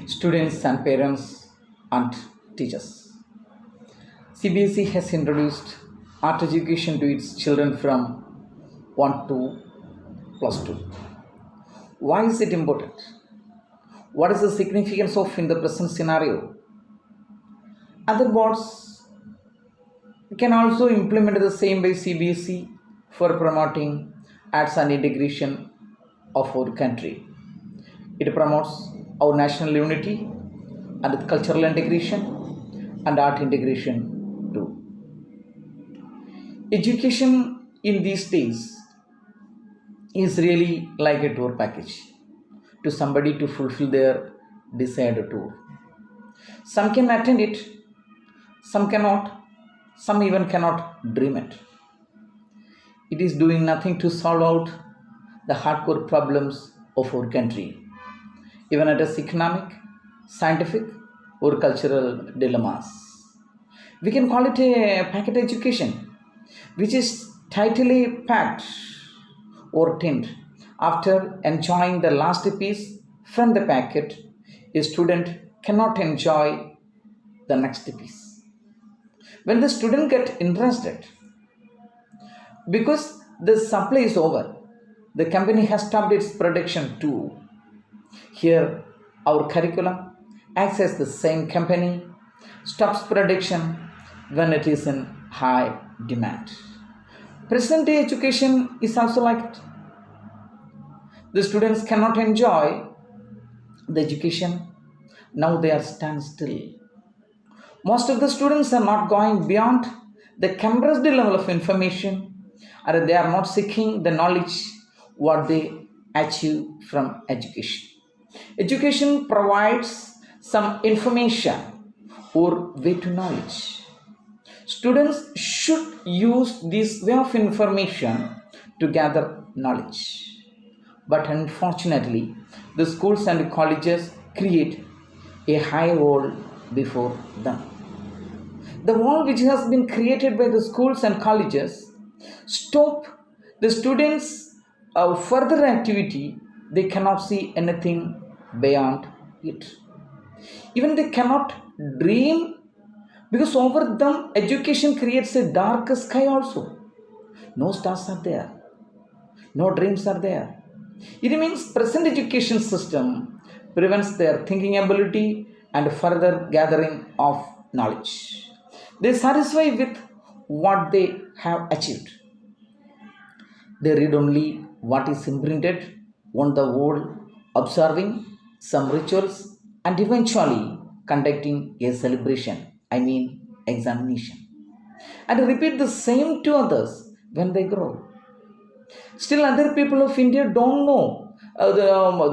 students and parents and teachers. CBSE has introduced art education to its children from 1 to plus 2. Why is it important? What is the significance of in the present scenario? Other boards can also implement the same by CBSE for promoting arts and integration of our country. It promotes our national unity and cultural integration and art integration too. Education in these days is really like a tour package to somebody to fulfill their desired tour. Some can attend it, some cannot, some even cannot dream it. It is doing nothing to solve out the hardcore problems of our country, even at its economic, scientific, or cultural dilemmas. We can call it a packet education, which is tightly packed or tinned. After enjoying the last piece from the packet, a student cannot enjoy the next piece. When the student gets interested, because the supply is over, the company has stopped its production too. Here, our curriculum acts as the same company, stops production when it is in high demand. Present day education is also like it. The students cannot enjoy the education. Now they are standstill. Most of the students are not going beyond the compressed level of information, or they are not seeking the knowledge what they achieve from education. Education provides some information or way to knowledge. Students should use this way of information to gather knowledge. But unfortunately, the schools and colleges create a high wall before them. The wall which has been created by the schools and colleges stop the students' further activity. They cannot see anything beyond it. Even they cannot dream, because over them education creates a dark sky also. No stars are there, no dreams are there. It means present education system prevents their thinking ability and further gathering of knowledge. They satisfy with what they have achieved. They read only what is imprinted on the wall, observing some rituals and eventually conducting a celebration, examination, and repeat the same to others when they grow. Still, other people of India don't know.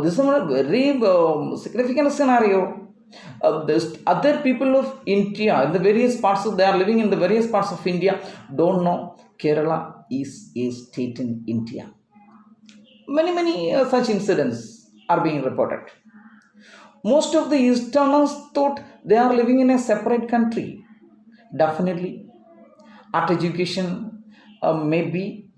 This is a very significant scenario. Other people of India, in the various parts of, they are living in the various parts of India, don't know Kerala is a state in India. Many such incidents are being reported. Most of the Easterners thought they are living in a separate country. Definitely, art education may be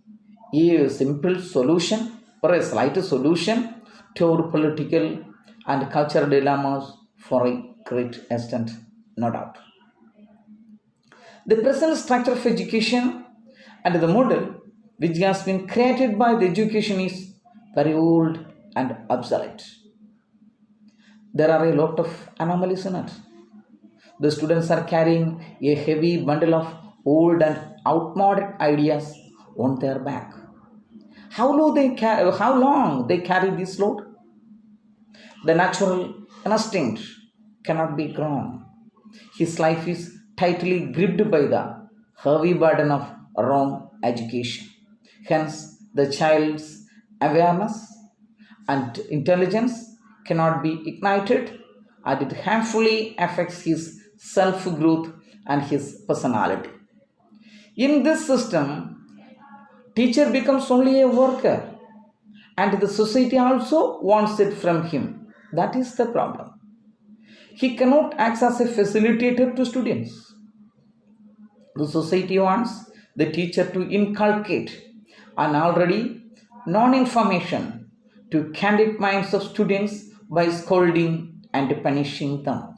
a simple solution or a slight solution to our political and cultural dilemmas for a great extent, no doubt. The present structure of education and the model which has been created by the education is very old and obsolete. There are a lot of anomalies in it. The students are carrying a heavy bundle of old and outmoded ideas on their back. How long they carry this load? The natural instinct cannot be grown. His life is tightly gripped by the heavy burden of wrong education. Hence, the child's awareness and intelligence cannot be ignited, and it harmfully affects his self-growth and his personality. In this system, teacher becomes only a worker, and the society also wants it from him. That is the problem. He cannot act as a facilitator to students. The society wants the teacher to inculcate an already known information to candid minds of students by scolding and punishing them.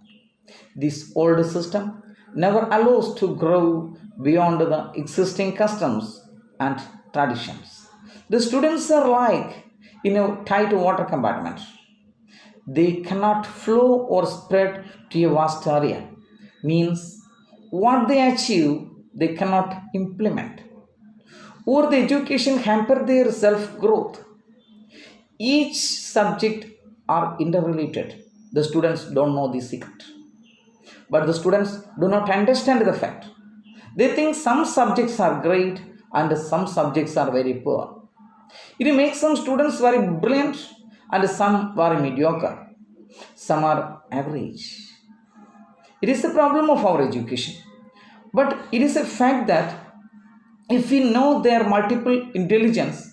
This old system never allows to grow beyond the existing customs and traditions. The students are like in a tight water compartment. They cannot flow or spread to a vast area. Means what they achieve, they cannot implement. Or the education hamper their self growth. Each subject are interrelated. The students don't know the secret. But the students do not understand the fact. They think some subjects are great and some subjects are very poor. It makes some students very brilliant and some very mediocre. Some are average. It is the problem of our education. But it is a fact that if we know their multiple intelligence,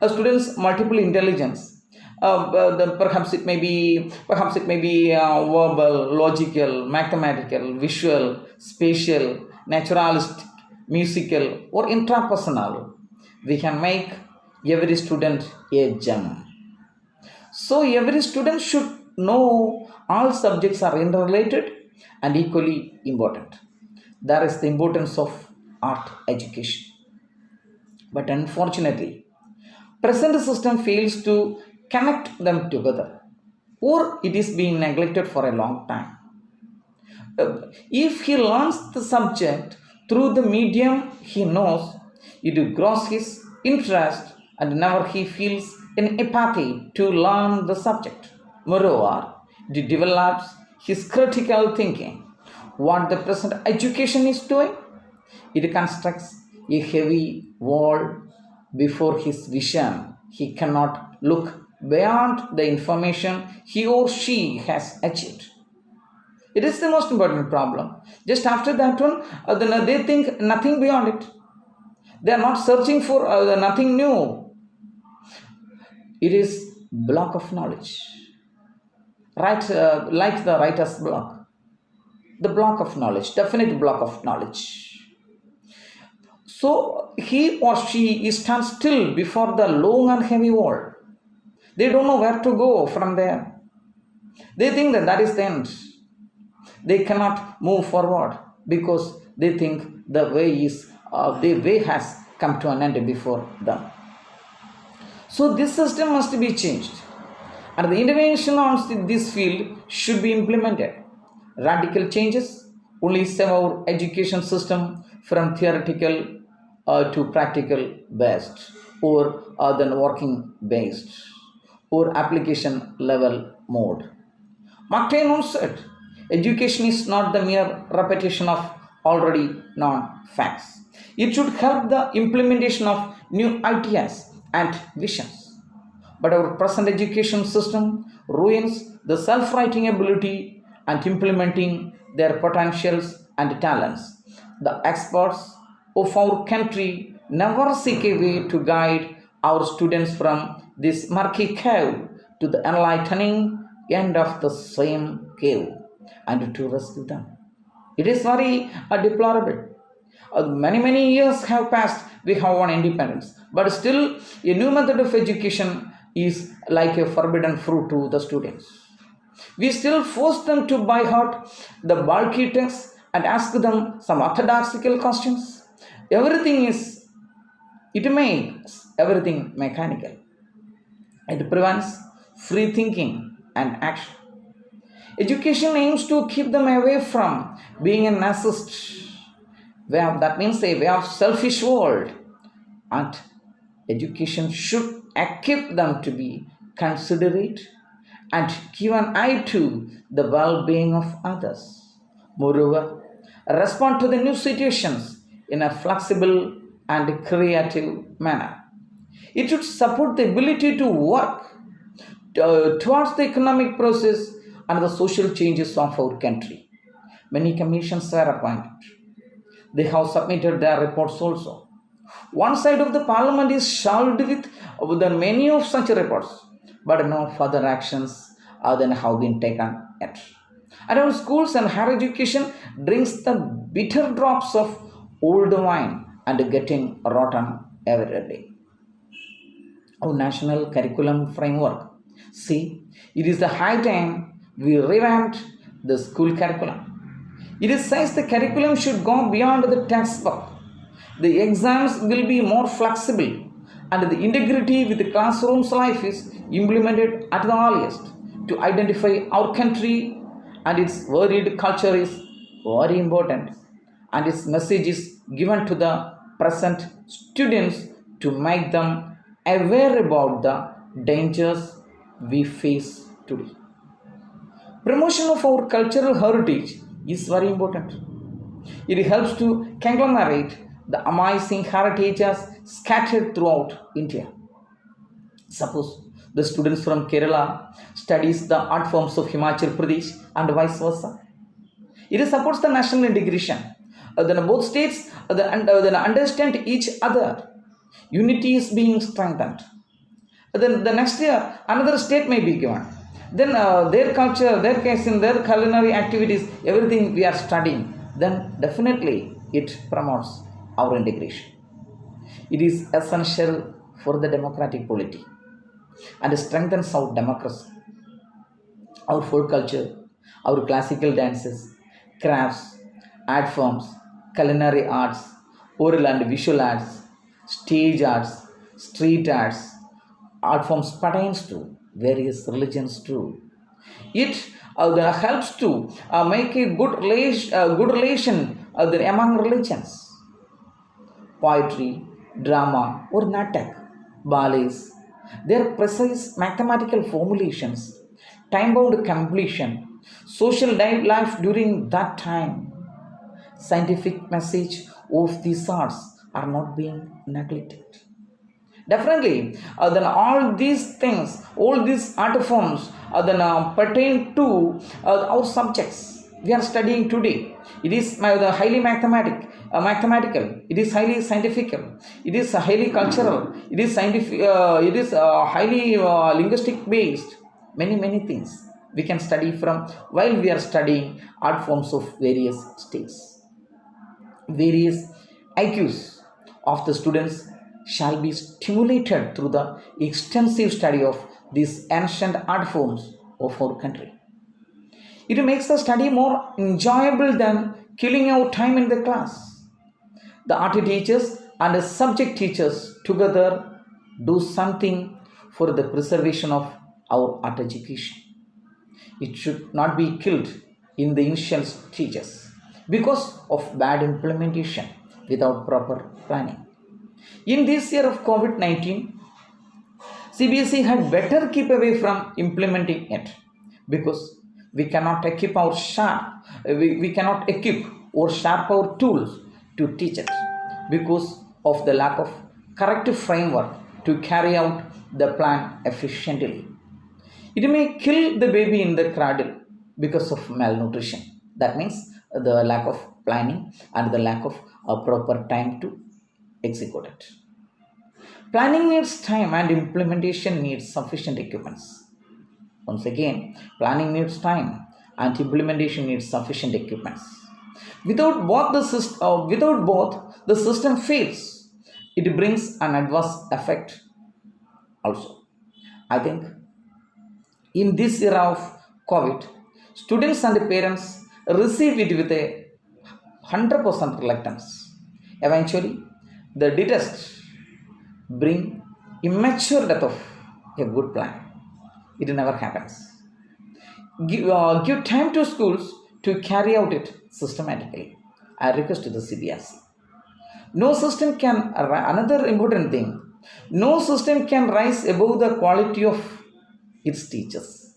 a student's multiple intelligence, perhaps it may be verbal, logical, mathematical, visual, spatial, naturalistic, musical, or intrapersonal. We can make every student a gem. So every student should know all subjects are interrelated and equally important. That is the importance of art education. But unfortunately, present system fails to connect them together, or it is being neglected for a long time. If he learns the subject through the medium he knows, it grows his interest and never he feels an apathy to learn the subject. Moreover, it develops his critical thinking. What the present education is doing, it constructs a heavy wall before his vision. He cannot look beyond the information he or she has achieved. It is the most important problem. Just after that one, then they think nothing beyond it. They are not searching for nothing new. It is block of knowledge. Right, like the writer's block. The block of knowledge, definite block of knowledge. So he or she stands still before the long and heavy wall. They don't know where to go from there. They think that that is the end. They cannot move forward because they think the way has come to an end before them. So this system must be changed, and the intervention on this field should be implemented. Radical changes only save our education system from theoretical to practical based, or then working based, or application level mode. Mark Twain said, education is not the mere repetition of already known facts. It should help the implementation of new ideas and visions. But our present education system ruins the self-writing ability and implementing their potentials and talents. The experts of our country never seek a way to guide our students from this murky cave to the enlightening end of the same cave and to rescue them. It is very deplorable. Many years have passed, we have won independence, but still a new method of education is like a forbidden fruit to the students. We still force them to by heart the bulky texts and ask them some orthodoxical questions. It makes everything mechanical. It prevents free thinking and action. Education aims to keep them away from being a narcissist that means a way of selfish world, and education should equip them to be considerate and give an eye to the well-being of others. Moreover, respond to the new situations in a flexible and creative manner. It should support the ability to work towards the economic process and the social changes of our country. Many commissions were appointed. They have submitted their reports also. One side of the parliament is shelved with the many of such reports, but no further actions than have been taken yet. And our schools and higher education drinks the bitter drops of old wine and getting rotten every day. Our national curriculum framework. See, it is the high time we revamped the school curriculum. It says the curriculum should go beyond the textbook. The exams will be more flexible and the integrity with the classroom's life is implemented at the earliest to identify our country and its varied culture is very important and its message is given to the present students to make them aware about the dangers we face today. Promotion of our cultural heritage is very important. It helps to conglomerate the amazing heritages scattered throughout India. Suppose the students from Kerala studies the art forms of Himachal Pradesh and vice versa. It supports the national integration. Then both states then understand each other. Unity is being strengthened. Then the next year another state may be given. Then their culture, their case in their culinary activities, everything we are studying. Then definitely it promotes our integration. It is essential for the democratic polity and strengthens our democracy, our folk culture, our classical dances, crafts, art forms, culinary arts, oral and visual arts, stage arts, street arts, art forms pertains to various religions too. It helps to make a good relation among religions. Poetry, drama, or natak, ballets, their precise mathematical formulations, time-bound completion, social life during that time, scientific message of these arts are not being neglected. Definitely, then all these things, all these art forms then pertain to our subjects we are studying today. It is highly mathematical. It is highly scientific. It is highly cultural. It is scientific. It is highly linguistic based. Many things we can study from while we are studying art forms of various states. Various IQs of the students shall be stimulated through the extensive study of these ancient art forms of our country. It makes the study more enjoyable than killing our time in the class. The art teachers and the subject teachers together do something for the preservation of our art education. It should not be killed in the initial stages because of bad implementation without proper planning. In this year of COVID-19, CBSE had better keep away from implementing it because we cannot equip our we cannot equip or sharp our tools to teach it because of the lack of correct framework to carry out the plan efficiently. It may kill the baby in the cradle because of malnutrition. That means the lack of planning and the lack of a proper time to execute it. Planning needs time and implementation needs sufficient equipments. Once again, planning needs time and implementation needs sufficient equipments. Without both, the system fails. It brings an adverse effect also. I think in this era of COVID, students and parents receive it with a 100% reluctance. Eventually, the detest bring immature death of a good plan. It never happens. Give time to schools to carry out it systematically. I request to the CBSE. No system can, another important thing, no system can rise above the quality of its teachers.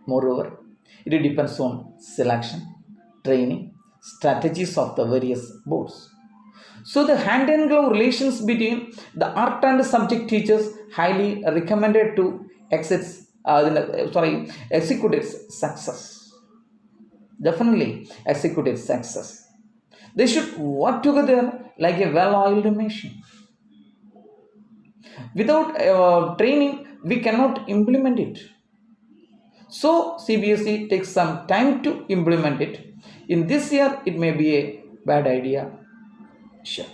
Moreover, it depends on selection, training, strategies of the various boards. So the hand and glove relations between the art and subject teachers highly recommended to execute its success. Definitely execute its success. They should work together like a well-oiled machine. Without training, we cannot implement it. So CBSE takes some time to implement it. In this year, it may be a bad idea. Sure.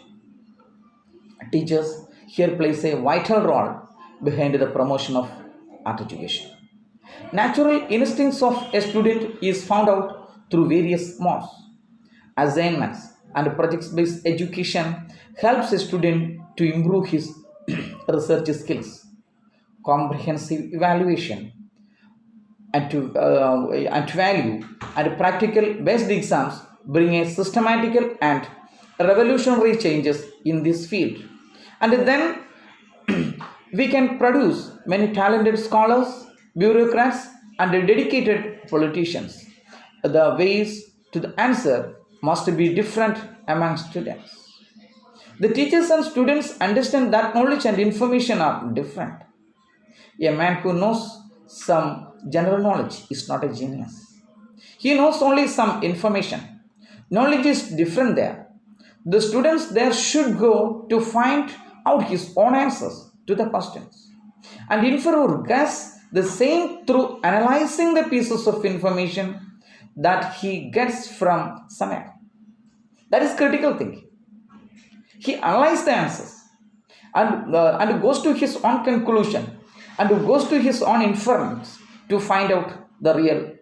Teachers here plays a vital role behind the promotion of art education. Natural instincts of a student is found out through various modes. Assignments and project-based education helps a student to improve his research skills. Comprehensive evaluation and to value and practical based exams bring a systematical and revolutionary changes in this field, and then we can produce many talented scholars, bureaucrats, and dedicated politicians. The ways to the answer must be different among students. The teachers and students understand that knowledge and information are different. A man who knows some general knowledge is not a genius. He knows only some information. Knowledge is different there. The students there should go to find out his own answers to the questions and infer or guess the same through analyzing the pieces of information that he gets from somewhere. That is critical thinking. He analyzes the answers and goes to his own conclusion and goes to his own inference to find out the real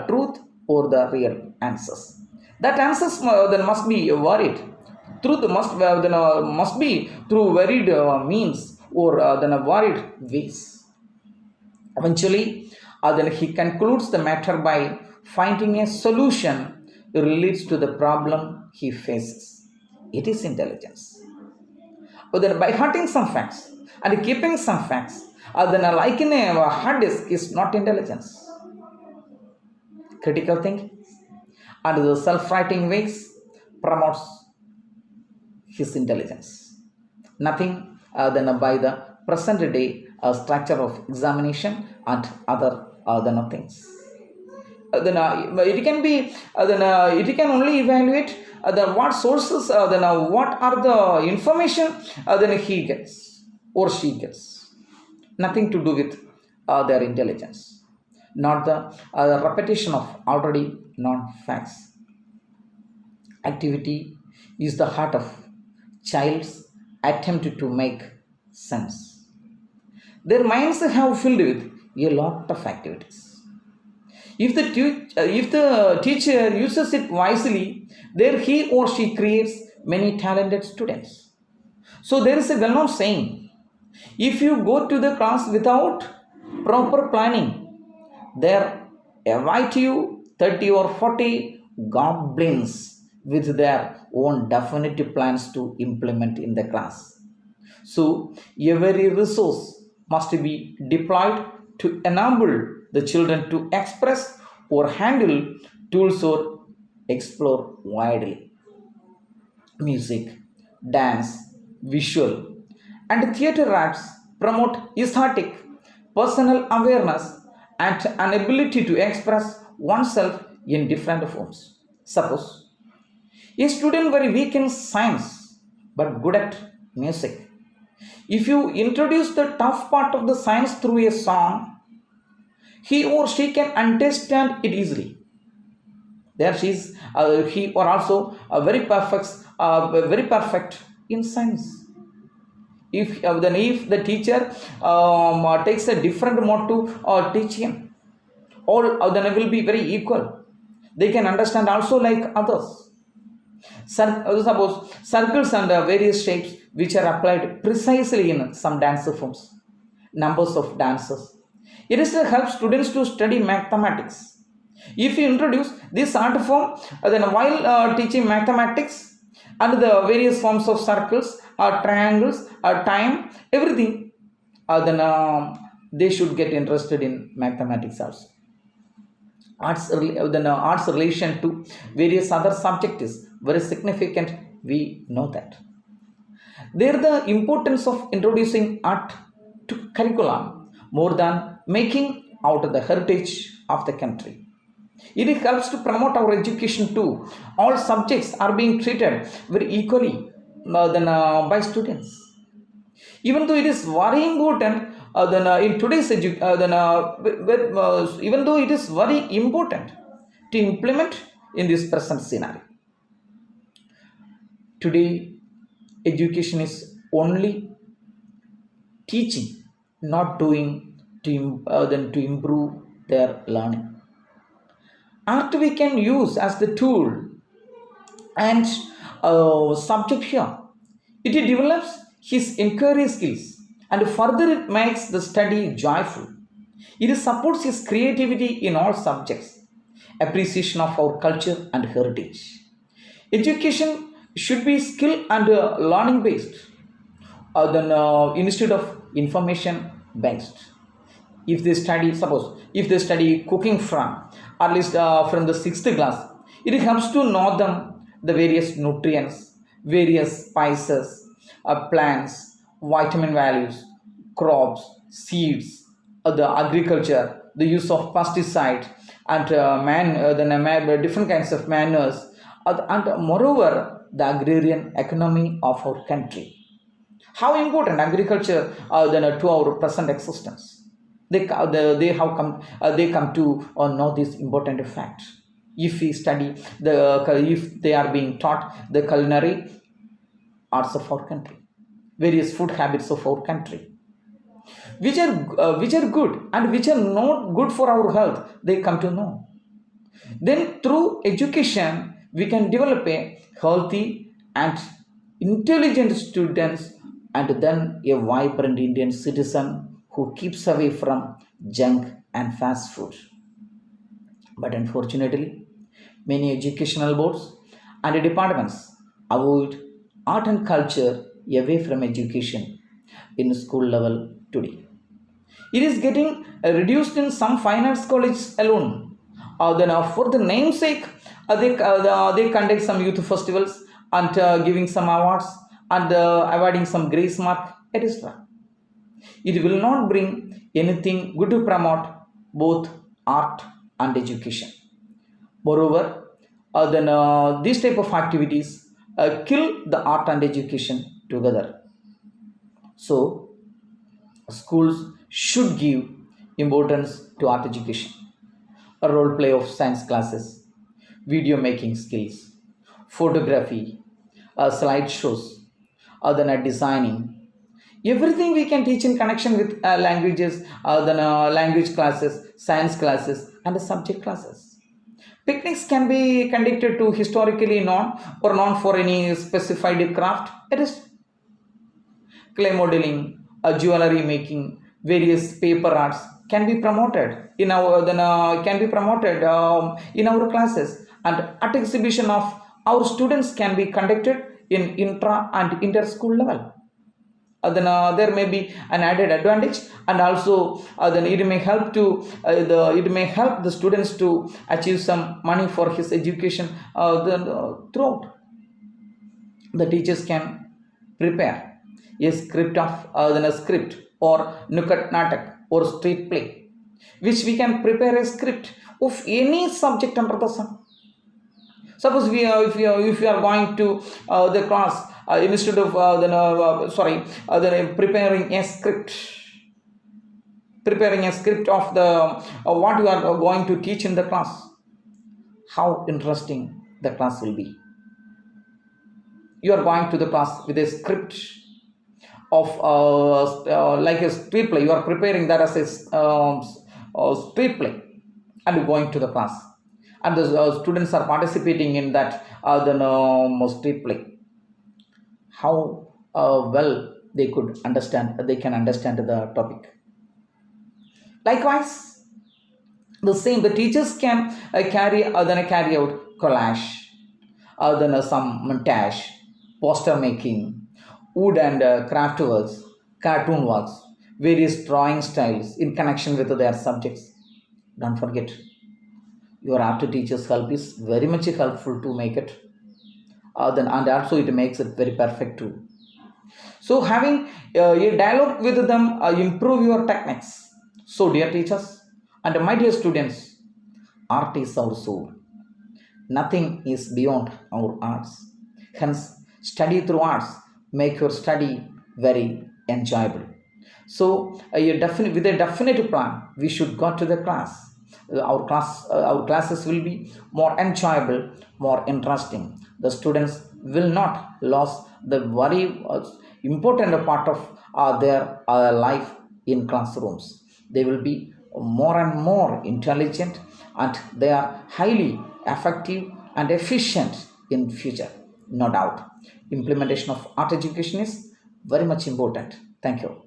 truth or the real answers. That answers then must be varied. Truth must be through varied means or then varied ways. Eventually, then he concludes the matter by finding a solution relates to the problem he faces. It is intelligence. But then by hunting some facts and keeping some facts, then like in a hard disk is not intelligence. Critical thinking and the self-writing ways promotes his intelligence. Nothing than by the present day structure of examination and other than things. Then it can be it can only evaluate the what sources what are the information then he gets or she gets. Nothing to do with their intelligence, not the repetition of already known facts. Activity is the heart of child's attempt to make sense. Their minds have filled with a lot of activities. If the teacher uses it wisely, there he or she creates many talented students. So there is a well-known saying: if you go to the class without proper planning, there await you 30 or 40 goblins with their own definite plans to implement in the class. So every resource must be deployed to enable the children to express or handle tools or explore widely. Music, dance, visual, and theater arts promote aesthetic, personal awareness, and an ability to express oneself in different forms. Suppose a student very weak in science but good at music. If you introduce the tough part of the science through a song, he or she can understand it easily. There she is, he or also very perfect in science. If the teacher takes a different mode to teach him, all then will be very equal. They can understand also like others. Suppose circles and various shapes which are applied precisely in some dance forms, numbers of dances. It is to help students to study mathematics. If you introduce this art form, then while teaching mathematics and the various forms of circles, triangles, time, everything, then they should get interested in mathematics also. Arts relation to various other subjects is very significant. We know that. There, the importance of introducing art to curriculum more than making out the heritage of the country. It helps to promote our education too. All subjects are being treated very equally by students. Even though it is very important, in today's even though it is very important to implement in this present scenario. Today, education is only teaching, not doing to improve their learning. Art we can use as the tool and subject here. It develops his inquiry skills and further it makes the study joyful. It supports his creativity in all subjects, appreciation of our culture and heritage. Education should be skill and learning based than instead of information based. If they study, suppose if they study cooking from at least from the sixth class, it helps to know them the various nutrients, various spices, plants, vitamin values, crops, seeds, the agriculture, the use of pesticide, and different kinds of manners, and moreover the agrarian economy of our country. How important agriculture to our present existence. They have come they come to know this important fact. If we study if they are being taught the culinary arts of our country, various food habits of our country, which are good and which are not good for our health, they come to know. Then through education we can develop a healthy and intelligent students and then a vibrant Indian citizen who keeps away from junk and fast food. But unfortunately, many educational boards and departments avoid art and culture away from education in school level today. It is getting reduced in some fine arts colleges alone. For the namesake, they conduct some youth festivals and giving some awards and awarding some grace mark, etc. It will not bring anything good to promote both art and education. Moreover, these type of activities kill the art and education together. So, schools should give importance to art education, a role play of science classes, video making skills, photography, slideshows, designing. Everything we can teach in connection with languages, language classes, science classes, and subject classes. Picnics can be conducted to historically known or known for any specified craft. It is clay modeling, jewelry making, various paper arts can be promoted in our in our classes, and art exhibition of our students can be conducted in intra and inter school level. There may be an added advantage, and also then it may help the students to achieve some money for his education throughout. The teachers can prepare a script of a script or nukat natak or street play, which we can prepare a script of any subject under the sun. Suppose if we are going to the class instead of preparing a script of the what you are going to teach in the class, how interesting the class will be. You are going to the class with a script of like a street play. You are preparing that as a street play, and going to the class, and the students are participating in that street play. How well they can understand the topic. Likewise, the teachers can carry out collage, some montage, poster making, wood and craft works, cartoon works, various drawing styles in connection with their subjects. Don't forget, your art teacher's help is very much helpful to make it. And also it makes it very perfect too. So having a dialogue with them improve your techniques. So dear teachers and my dear students, art is our soul. Nothing is beyond our arts. Hence, study through arts make your study very enjoyable. So with a definite plan, we should go to the class. Our classes will be more enjoyable, more interesting. The students will not lose the very important part of their life in classrooms. They will be more and more intelligent, and they are highly effective and efficient in future. No doubt implementation of art education is very much important. Thank you.